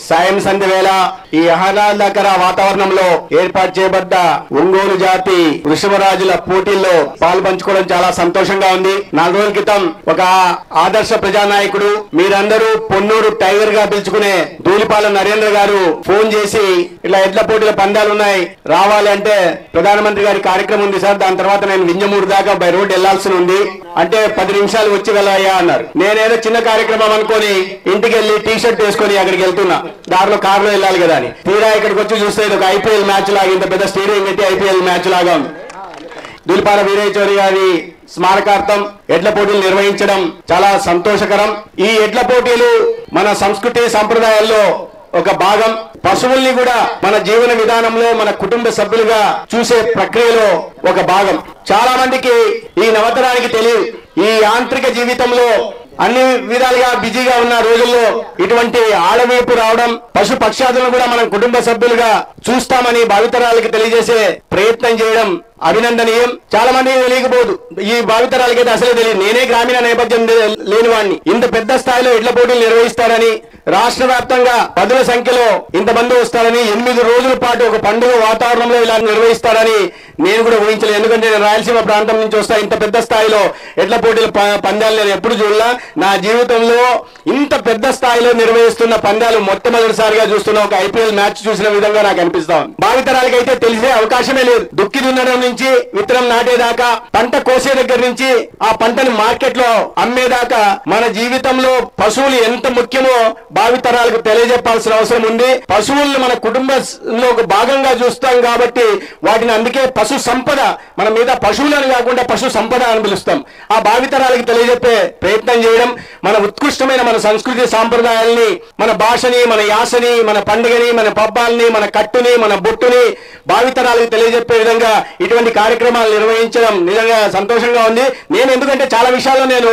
సాయం సంధ్య వేళ ఈ ఆహ్లాదకర వాతావరణంలో ఏర్పాటు చేయబడ్డ ఒంగోలు జాతి వృషభరాజుల పోటీల్లో పాల్పంచుకోవడం చాలా సంతోషంగా ఉంది. 4 రోజుల క్రితం ఒక ఆదర్శ ప్రజానాయకుడు, మీరందరూ పొన్నూరు టైగర్ గా పిలుచుకునే ధూళిపాల నరేంద్ర గారు ఫోన్ చేసి ఇలా ఎడ్ల పోటీల పందాలు ఉన్నాయి రావాలి అంటే, ప్రధానమంత్రి గారి కార్యక్రమం ఉంది సార్, దాని తర్వాత నేను వింజమూరు దాకా బై రోడ్ వెళ్లాల్సి ఉంది అంటే 10 నిమిషాలు వచ్చి వెళ్ళాయా అన్నారు. నేనేదో చిన్న కార్యక్రమం అనుకొని ఇంటికి వెళ్ళి టీ షర్ట్ వేసుకొని అక్కడికి వెళ్తున్నా, దారిలో కారులో వెళ్ళాలి కదా అని. తీరా ఇక్కడికి వచ్చి చూస్తే ఇది ఒక ఐపీఎల్ మ్యాచ్ లాగా, ఇంత పెద్ద స్టేడియం పెట్టి ఐపీఎల్ మ్యాచ్ లాగా ఉంది. ధూళిపాల వీరయ్య చౌదరి గారి స్మారకార్థం ఎడ్ల పోటీలు నిర్వహించడం చాలా సంతోషకరం. ఈ ఎడ్ల పోటీలు మన సంస్కృతి సంప్రదాయాల్లో ఒక భాగం. పశువుల్ని కూడా మన జీవన విధానంలో మన కుటుంబ సభ్యులుగా చూసే ప్రక్రియలో ఒక భాగం. చాలా మందికి ఈ నవతరానికి తెలియదు. ఈ యాంత్రిక జీవితంలో అన్ని విధాలుగా బిజీగా ఉన్న రోజుల్లో ఇటువంటి ఆడవైపు రావడం, పశు పక్షాదులను కూడా మనం కుటుంబ సభ్యులుగా చూస్తామని భావితరాలకు తెలియజేసే ప్రయత్నం చేయడం అభినందనీయం. చాలా మంది తెలియకపోదు, ఈ భావితరాలకైతే అసలే తెలియదు. నేనే గ్రామీణ నేపథ్యం లేని వాడిని. ఇంత పెద్ద స్థాయిలో ఎడ్ల పోటీలు నిర్వహిస్తారని, రాష్ట్ర వ్యాప్తంగా 10ల సంఖ్యలో ఇంతమంది వస్తారని, 8 రోజుల పాటు ఒక పండుగ వాతావరణంలో ఇలా నిర్వహిస్తారని నేను కూడా ఊహించలేదు. ఎందుకంటే నేను రాయలసీమ ప్రాంతం నుంచి వస్తా, ఇంత పెద్ద స్థాయిలో ఎడ్ల పోటీల పందాలు నేను ఎప్పుడు చూడలా. నా జీవితంలో ఇంత పెద్ద స్థాయిలో నిర్వహిస్తున్న పందాలు మొట్టమొదటిసారిగా చూస్తున్న ఒక ఐపీఎల్ మ్యాచ్ చూసిన విధంగా నాకు అనిపిస్తా ఉంది. భావితరాలకైతే తెలిసే అవకాశమే లేదు. దుక్కి దున్నడం నుంచి విత్తనం నాటేదాకా, పంట కోసే దగ్గర నుంచి ఆ పంటని మార్కెట్ లో అమ్మేదాకా మన జీవితంలో పశువులు ఎంత ముఖ్యమో భావితరాలకు తెలియజెప్పాల్సిన అవసరం ఉంది. పశువులను మన కుటుంబంలో ఒక భాగంగా చూస్తాం కాబట్టి వాటిని అందుకే పశు సంపద, మన మీద పశువులను కాకుండా పశు సంపద అని పిలుస్తాం. ఆ భావితరాలకు తెలియజెప్పే ప్రయత్నం చేయడం, మన ఉత్కృష్టమైన మన సంస్కృతి సాంప్రదాయాల్ని, మన భాషని, మన యాసని, మన పండుగని, మన పబ్బాల్ని, మన కట్టుని, మన బొట్టుని భావితరాలకు తెలియజెప్పే విధంగా ఇటువంటి కార్యక్రమాలు నిర్వహించడం నిజంగా సంతోషంగా ఉంది. నేను ఎందుకంటే చాలా విషయాల్లో నేను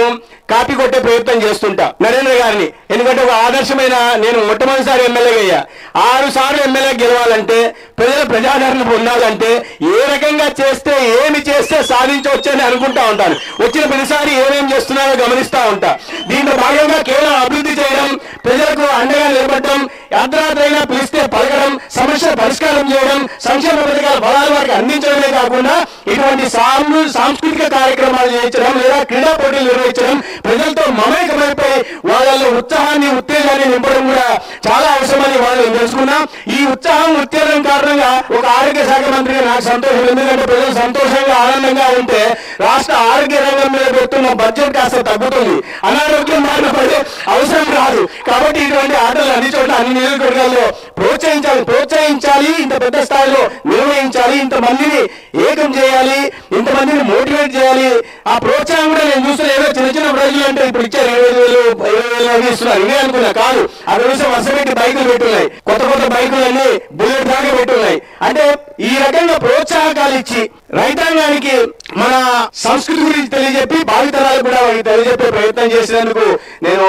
కాపీ కొట్టే ప్రయత్నం చేస్తుంటా నరేంద్ర గారిని. ఎందుకంటే ఒక ఆదర్శమైన, నేను మొట్టమొదటిసారి ఎమ్మెల్యేగా అయ్యా. 6 సార్లు ఎమ్మెల్యే గెలవాలంటే, ప్రజల ప్రజాదరణ పొందాలంటే ఏ రకంగా చేస్తే, ఏమి చేస్తే సాధించవచ్చని అనుకుంటా ఉంటాను. వచ్చిన ప్రతిసారి ఏమేం చేస్తున్నారో గమనిస్తా ఉంటా. దీంట్లో భాగంగా కేవలం అభివృద్ధి చేయడం, ప్రజలకు అండగా నిలబడడం, అర్ధరాత్రైనా పిలిస్తే పలకడం, సమస్యల పరిష్కారం చేయడం, సంక్షేమ పథకాల ఫలాలు వారికి అందించడమే కాకుండా ఇటువంటి సాంస్కృతిక కార్యక్రమాలు చేయించడం, లేదా క్రీడా పోటీలు నిర్వహించడం, ప్రజలతో మమేకమైపోయి వాళ్ళలో ఉత్సాహాన్ని, ఉత్తేజాన్ని నింపడం కూడా చాలా అవసరమని వాళ్ళు తెలుసుకున్నాం. ఈ ఉత్సాహం, ఉత్తేజం కారణంగా ఒక ఆరోగ్య శాఖ మంత్రిగా నాకు సంతోషం. ఎందుకంటే ప్రజలు సంతోషంగా, ఆనందంగా ఉంటే రాష్ట్ర ఆరోగ్య రంగం మీద పెడుతున్న బడ్జెట్ కాస్త తగ్గుతుంది, అనారోగ్యం బారిన పడే అవసరం రాదు. కాబట్టి ఇటువంటి ఆటలు అన్ని చోట్ల, అన్ని నియోజకవర్గాల్లో ప్రోత్సహించాలి, ఇంత పెద్ద స్థాయిలో నిర్వహించాలి, ఇంతమందిని ఏకం చేయాలి, ఇంతమందిని మోటివేట్ చేయాలి. ఆ ప్రోత్సాహం కూడా నేను చూస్తున్నా. ఏదో చిన్న చిన్న ప్రైజులు అంటే ఇప్పుడు ఇచ్చే 25,000 ఇస్తున్నారు, ఇవే అనుకున్నా కాదు. అక్కడ చూస్తే వర్ష పెట్టి బైకులు పెట్టున్నాయి, కొత్త బైకులు అన్ని బుల్లెట్ దాకా పెట్టున్నాయి. అంటే ఈ రకంగా ప్రోత్సాహకాలు ఇచ్చి రైతాంగానికి మన సంస్కృతి గురించి తెలియజెప్పి భావితరాలకు కూడా వారికి తెలియజెప్పే ప్రయత్నం చేసినందుకు నేను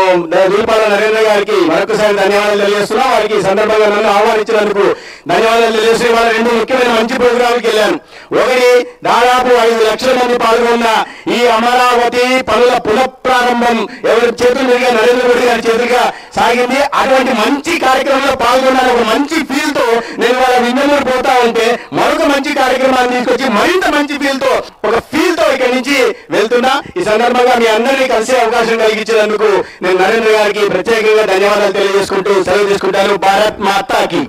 ధూళిపాల నరేంద్ర గారికి మరొకసారి ధన్యవాదాలు తెలియజేస్తున్నా. వారికి ఈ సందర్భంగా నన్ను ఆహ్వానించినందుకు ధన్యవాదాలు తెలియజేస్తూ వాళ్ళ 2 ముఖ్యమైన మంచి ప్రోగ్రాంకి వెళ్ళాను. ఒకటి, దాదాపు 5 లక్షల మంది పాల్గొన్న ఈ అమరావతి పనుల పునఃప్రారంభం ఎవరి చేతులు మీదుగా, నరేంద్ర మోడీ గారి చేతులుగా సాగింది. అటువంటి మంచి కార్యక్రమంలో పాల్గొన్న ఒక మంచి ఫీల్ తో నేను వాళ్ళ వింజమూరు పోతా ఉంటే మరొక మంచి కార్యక్రమాన్ని తీసుకొచ్చి మరింత మంచి ఫీల్ తో, ఒక ఫీల్ తో ఇక్కడి నుంచి వెళ్తున్నా. ఈ సందర్భంగా మీ అందరినీ కలిసే అవకాశం కలిగించినందుకు నేను నరేంద్ర గారికి ప్రత్యేకంగా ధన్యవాదాలు తెలియజేసుకుంటూ సెలవు తీసుకుంటాను. భారత్ మాతాకి.